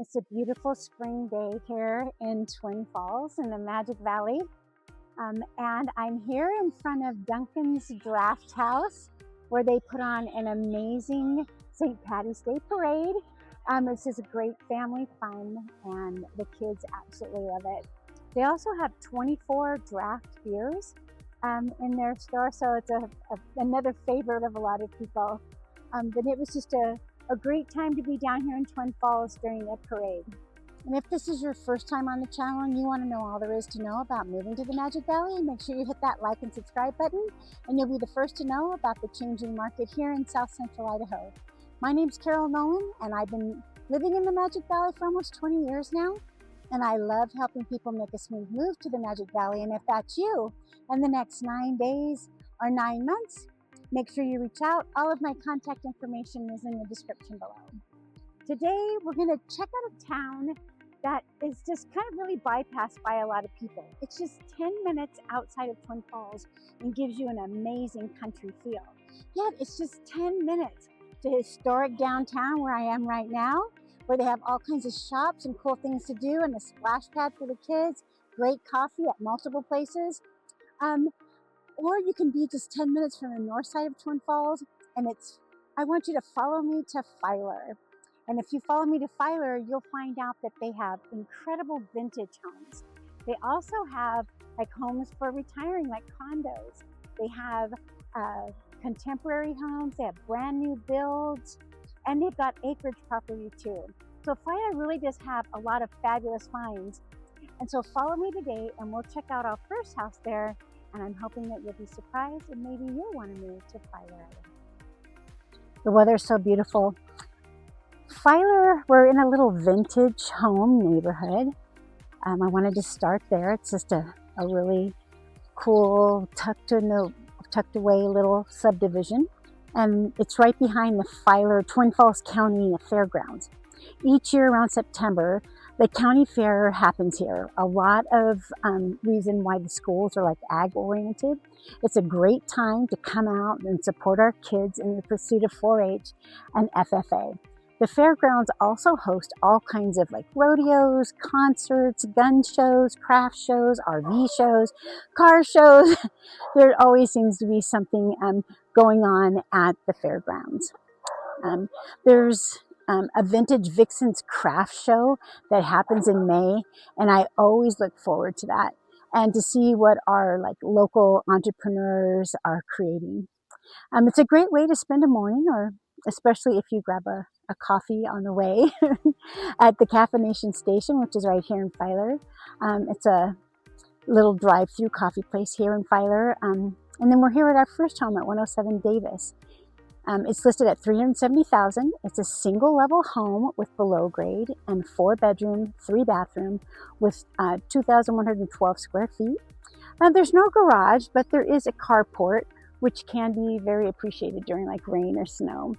It's a beautiful spring day here in Twin Falls in the Magic Valley. And I'm here in front of Duncan's Draft House where they put on an amazing St. Patty's Day parade. It's just a great family fun and the kids absolutely love it. They also have 24 draft beers in their store, so it's another favorite of a lot of people. But it was just a great time to be down here in Twin Falls during the parade. And if this is your first time on the channel and you want to know all there is to know about moving to the Magic Valley, make sure you hit that like and subscribe button, and you'll be the first to know about the changing market here in South Central Idaho. My name's Carol Nolan, and I've been living in the Magic Valley for almost 20 years now, and I love helping people make a smooth move to the Magic Valley. And if that's you, in the next 9 days or 9 months, make sure you reach out. All of my contact information is in the description below. Today, we're going to check out a town that is just kind of really bypassed by a lot of people. It's just 10 minutes outside of Twin Falls and gives you an amazing country feel. Yet, it's just 10 minutes to historic downtown where I am right now, where they have all kinds of shops and cool things to do and a splash pad for the kids, great coffee at multiple places. Or you can be just 10 minutes from the north side of Twin Falls, and I want you to follow me to Filer. And if you follow me to Filer, you'll find out that they have incredible vintage homes. They also have like homes for retiring, like condos. They have contemporary homes, they have brand new builds, and they've got acreage property too. So Filer really does have a lot of fabulous finds. And so follow me today and we'll check out our first house there. And I'm hoping that you'll be surprised and maybe you'll want to move to Filer. The weather's so beautiful. Filer, we're in a little vintage home neighborhood. I wanted to start there. It's just a really cool, tucked away little subdivision. And it's right behind the Filer Twin Falls County Fairgrounds. Each year around September, the county fair happens here. A lot of reason why the schools are like ag oriented. It's a great time to come out and support our kids in the pursuit of 4-H and FFA. The fairgrounds also host all kinds of like rodeos, concerts, gun shows, craft shows, RV shows, car shows. There always seems to be something going on at the fairgrounds. There's a vintage Vixen's craft show that happens in May, and I always look forward to that and to see what our like local entrepreneurs are creating. It's a great way to spend a morning, or especially if you grab a coffee on the way at the Caffeination Station, which is right here in Filer. It's a little drive-through coffee place here in Filer. And then we're here at our first home at 107 Davis. It's listed at $370,000. It's a single-level home with below grade and 4-bedroom, 3-bathroom with 2,112 square feet. There's no garage, but there is a carport, which can be very appreciated during like rain or snow.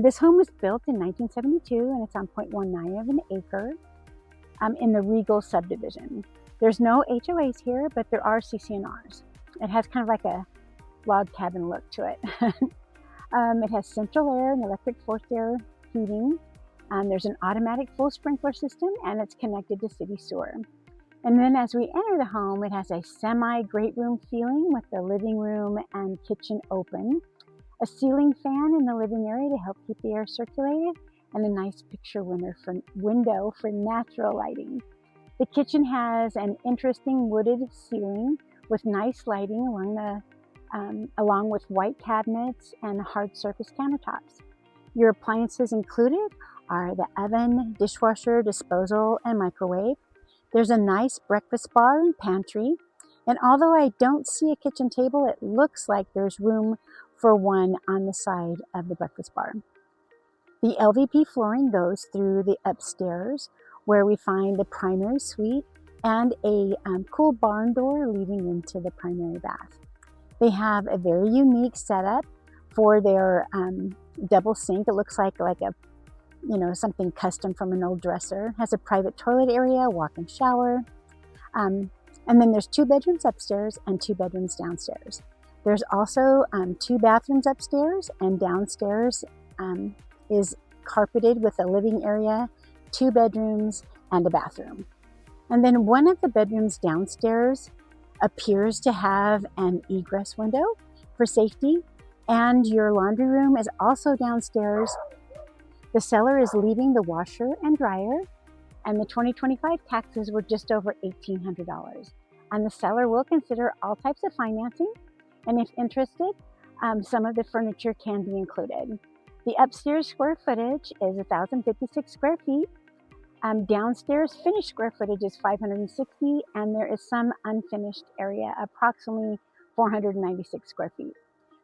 This home was built in 1972, and it's on 0.19 of an acre in the Regal subdivision. There's no HOAs here, but there are CC&Rs. It has kind of like a log cabin look to it. It has central air and electric forced air heating. There's an automatic full sprinkler system, and it's connected to city sewer. And then as we enter the home, it has a semi-great room feeling with the living room and kitchen open, a ceiling fan in the living area to help keep the air circulated, and a nice picture window for natural lighting. The kitchen has an interesting wooded ceiling with nice lighting along with white cabinets and hard surface countertops. Your appliances included are the oven, dishwasher, disposal, and microwave. There's a nice breakfast bar and pantry. And although I don't see a kitchen table, it looks like there's room for one on the side of the breakfast bar. The LVP flooring goes through the upstairs, where we find the primary suite and a cool barn door leading into the primary bath. They have a very unique setup for their double sink. It looks like something custom from an old dresser. It has a private toilet area, walk-in shower. And then there's 2 bedrooms upstairs and 2 bedrooms downstairs. There's also 2 bathrooms upstairs, and downstairs is carpeted with a living area 2 bedrooms and a bathroom. And then one of the bedrooms downstairs appears to have an egress window for safety, and your laundry room is also downstairs. The seller is leaving the washer and dryer, and the 2025 taxes were just over $1,800. And the seller will consider all types of financing, and if interested, some of the furniture can be included. The upstairs square footage is 1,056 square feet. Downstairs finished square footage is 560, and there is some unfinished area, approximately 496 square feet.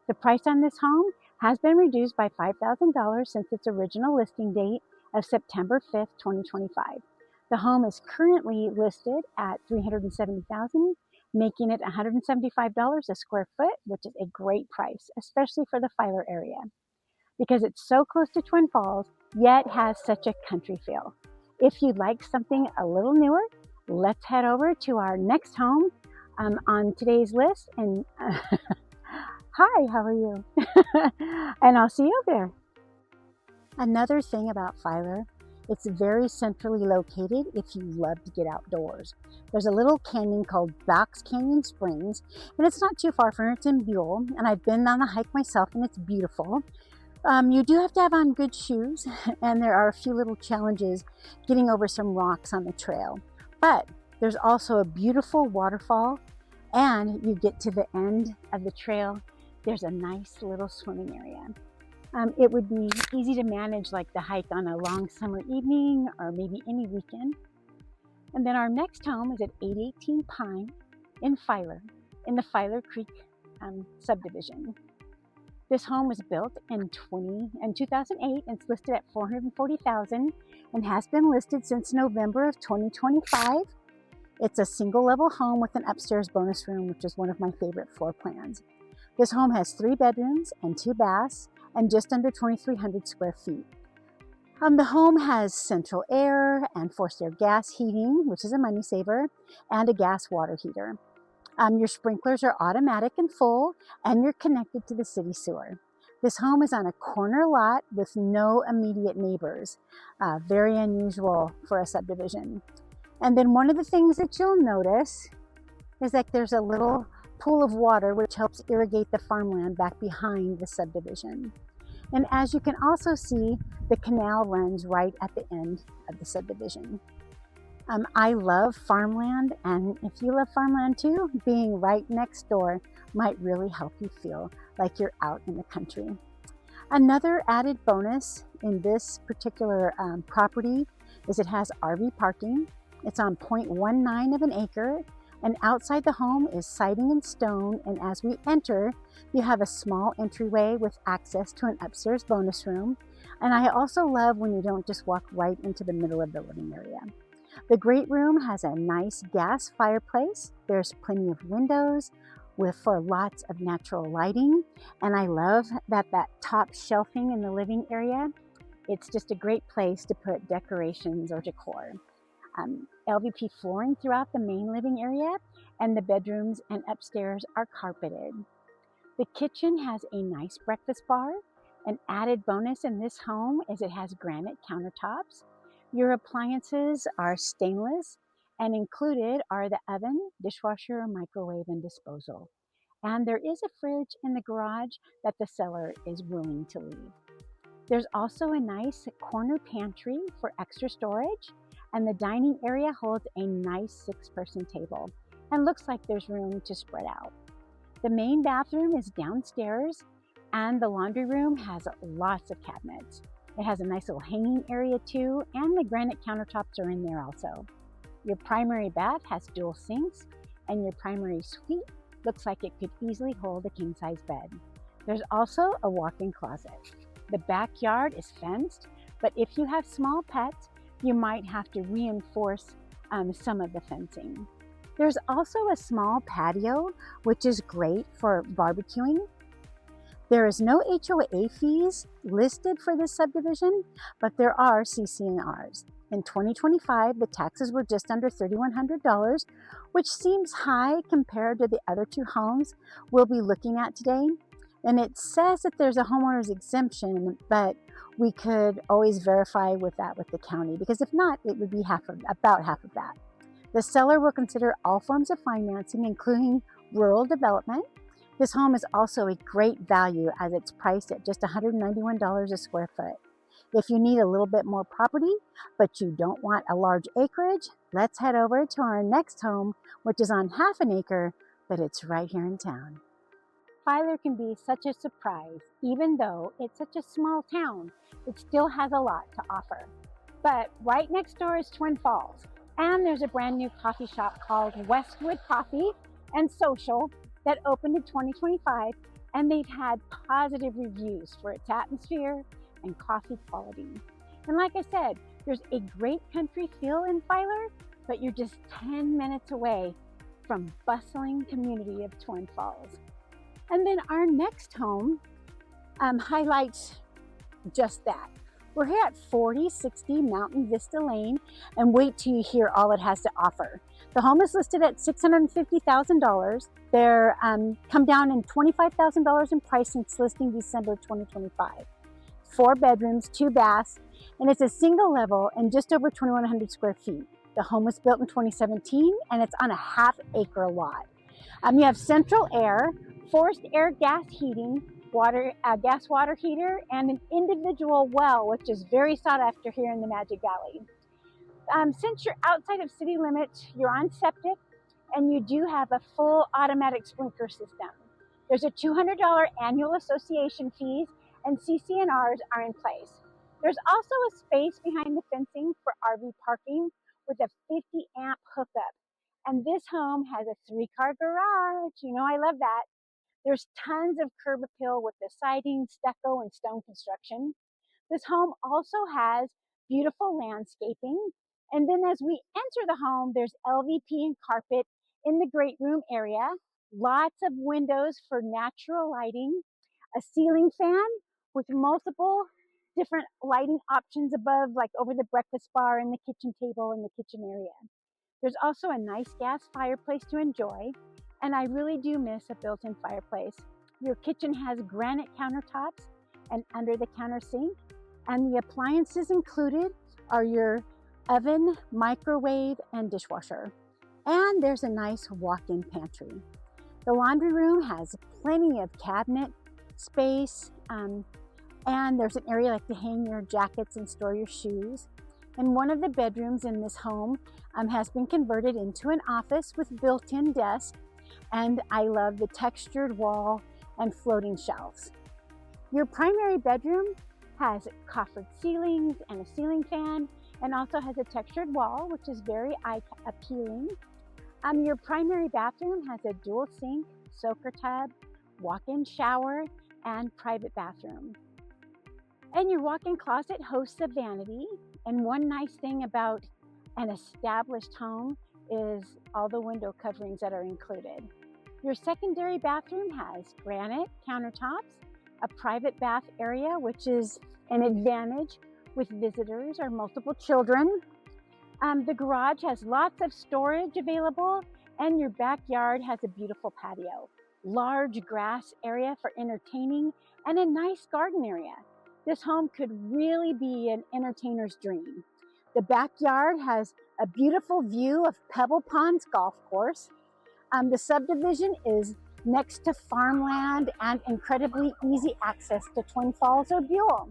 The price on this home has been reduced by $5,000 since its original listing date of September 5th, 2025. The home is currently listed at $370,000, making it $175 a square foot, which is a great price, especially for the Filer area, because it's so close to Twin Falls, yet has such a country feel. If you'd like something a little newer, let's head over to our next home on today's list. And hi, how are you? And I'll see you there. Another thing about Filer, it's very centrally located if you love to get outdoors. There's a little canyon called Box Canyon Springs, and it's not too far from here. It's in Buell, and I've been on the hike myself, and it's beautiful. You do have to have on good shoes, and there are a few little challenges getting over some rocks on the trail. But there's also a beautiful waterfall, and you get to the end of the trail, there's a nice little swimming area. It would be easy to manage like the hike on a long summer evening or maybe any weekend. And then our next home is at 818 Pine in Filer, in the Filer Creek subdivision. This home was built in 2008 and it's listed at $440,000 and has been listed since November of 2025. It's a single level home with an upstairs bonus room, which is one of my favorite floor plans. This home has 3 bedrooms and 2 baths and just under 2,300 square feet. The home has central air and forced air gas heating, which is a money saver, and a gas water heater. Your sprinklers are automatic and full, and you're connected to the city sewer. This home is on a corner lot with no immediate neighbors. Very unusual for a subdivision. And then one of the things that you'll notice is that there's a little pool of water which helps irrigate the farmland back behind the subdivision. And as you can also see, the canal runs right at the end of the subdivision. I love farmland, and if you love farmland too, being right next door might really help you feel like you're out in the country. Another added bonus in this particular property is it has RV parking. It's on 0.19 of an acre, and outside the home is siding and stone, and as we enter, you have a small entryway with access to an upstairs bonus room. And I also love when you don't just walk right into the middle of the living area. The great room has a nice gas fireplace. There's plenty of windows for lots of natural lighting. And I love that top shelving in the living area. It's just a great place to put decorations or decor. LVP flooring throughout the main living area, and the bedrooms and upstairs are carpeted. The kitchen has a nice breakfast bar. An added bonus in this home is it has granite countertops. Your appliances are stainless, and included are the oven, dishwasher, microwave, and disposal. And there is a fridge in the garage that the seller is willing to leave. There's also a nice corner pantry for extra storage, and the dining area holds a nice 6-person table and looks like there's room to spread out. The main bathroom is downstairs, and the laundry room has lots of cabinets. It has a nice little hanging area too, and the granite countertops are in there also. Your primary bath has dual sinks, and your primary suite looks like it could easily hold a king-size bed. There's also a walk-in closet. The backyard is fenced, but if you have small pets, you might have to reinforce some of the fencing. There's also a small patio, which is great for barbecuing. There is no HOA fees listed for this subdivision, but there are CC&Rs. In 2025, the taxes were just under $3,100, which seems high compared to the other 2 homes we'll be looking at today. And it says that there's a homeowner's exemption, but we could always verify with the county, because if not, it would be about half of that. The seller will consider all forms of financing, including rural development. This home is also a great value as it's priced at just $191 a square foot. If you need a little bit more property, but you don't want a large acreage, let's head over to our next home, which is on half an acre, but it's right here in town. Filer can be such a surprise. Even though it's such a small town, it still has a lot to offer. But right next door is Twin Falls, and there's a brand new coffee shop called Westwood Coffee and Social that opened in 2025, and they've had positive reviews for its atmosphere and coffee quality. And like I said, there's a great country feel in Filer, but you're just 10 minutes away from bustling community of Twin Falls. And then our next home highlights just that. We're here at 4060 Mountain Vista Lane, and wait till you hear all it has to offer. The home is listed at $650,000. They're come down in $25,000 in price since listing December 2025. 4 bedrooms, 2 baths, and it's a single level and just over 2,100 square feet. The home was built in 2017, and it's on a half-acre lot. You have central air, forced air gas heating, gas water heater, and an individual well, which is very sought after here in the Magic Valley. Since you're outside of city limits, you're on septic, and you do have a full automatic sprinkler system. There's a $200 annual association fees, and CC&Rs are in place. There's also a space behind the fencing for RV parking with a 50 amp hookup. And this home has a 3-car garage. You know, I love that. There's tons of curb appeal with the siding, stucco, and stone construction. This home also has beautiful landscaping. And then as we enter the home, there's LVP and carpet in the great room area, lots of windows for natural lighting, a ceiling fan with multiple different lighting options above, like over the breakfast bar and the kitchen table and the kitchen area. There's also a nice gas fireplace to enjoy, and I really do miss a built-in fireplace. Your kitchen has granite countertops and under-the-counter sink, and the appliances included are your oven, microwave, and dishwasher. And there's a nice walk-in pantry. The laundry room has plenty of cabinet space, and there's an area like to hang your jackets and store your shoes. And one of the bedrooms in this home has been converted into an office with built-in desk, and I love the textured wall and floating shelves. Your primary bedroom has coffered ceilings and a ceiling fan, and also has a textured wall, which is very eye appealing. Your primary bathroom has a dual sink, soaker tub, walk-in shower, and private bathroom. And your walk-in closet hosts a vanity. And one nice thing about an established home is all the window coverings that are included. Your secondary bathroom has granite countertops, a private bath area, which is an advantage with visitors or multiple children. The garage has lots of storage available, and your backyard has a beautiful patio, large grass area for entertaining, and a nice garden area. This home could really be an entertainer's dream. The backyard has a beautiful view of Pebble Ponds Golf Course. The subdivision is next to farmland and incredibly easy access to Twin Falls or Buell.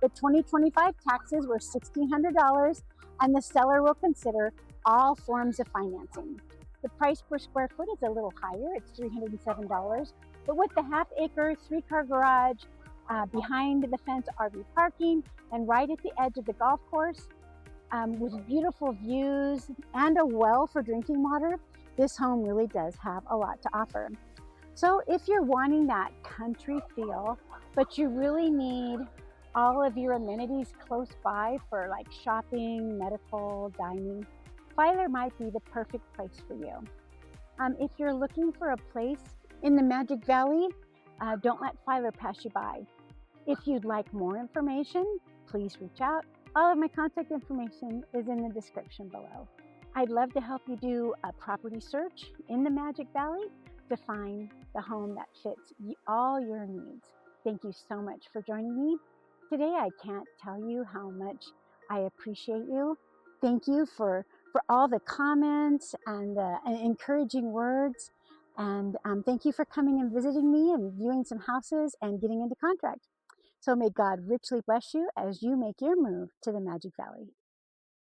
The 2025 taxes were $1,600, and the seller will consider all forms of financing. The price per square foot is a little higher, it's $307, but with the half-acre, 3-car garage, behind the fence RV parking, and right at the edge of the golf course, with beautiful views and a well for drinking water, this home really does have a lot to offer. So if you're wanting that country feel, but you really need all of your amenities close by for like shopping, medical, dining, Filer might be the perfect place for you. If you're looking for a place in the Magic Valley, don't let Filer pass you by. If you'd like more information, please reach out. All of my contact information is in the description below. I'd love to help you do a property search in the Magic Valley to find the home that fits all your needs. Thank you so much for joining me, Today, I can't tell you how much I appreciate you. Thank you for all the comments and the encouraging words. And thank you for coming and visiting me and viewing some houses and getting into contract. So may God richly bless you as you make your move to the Magic Valley.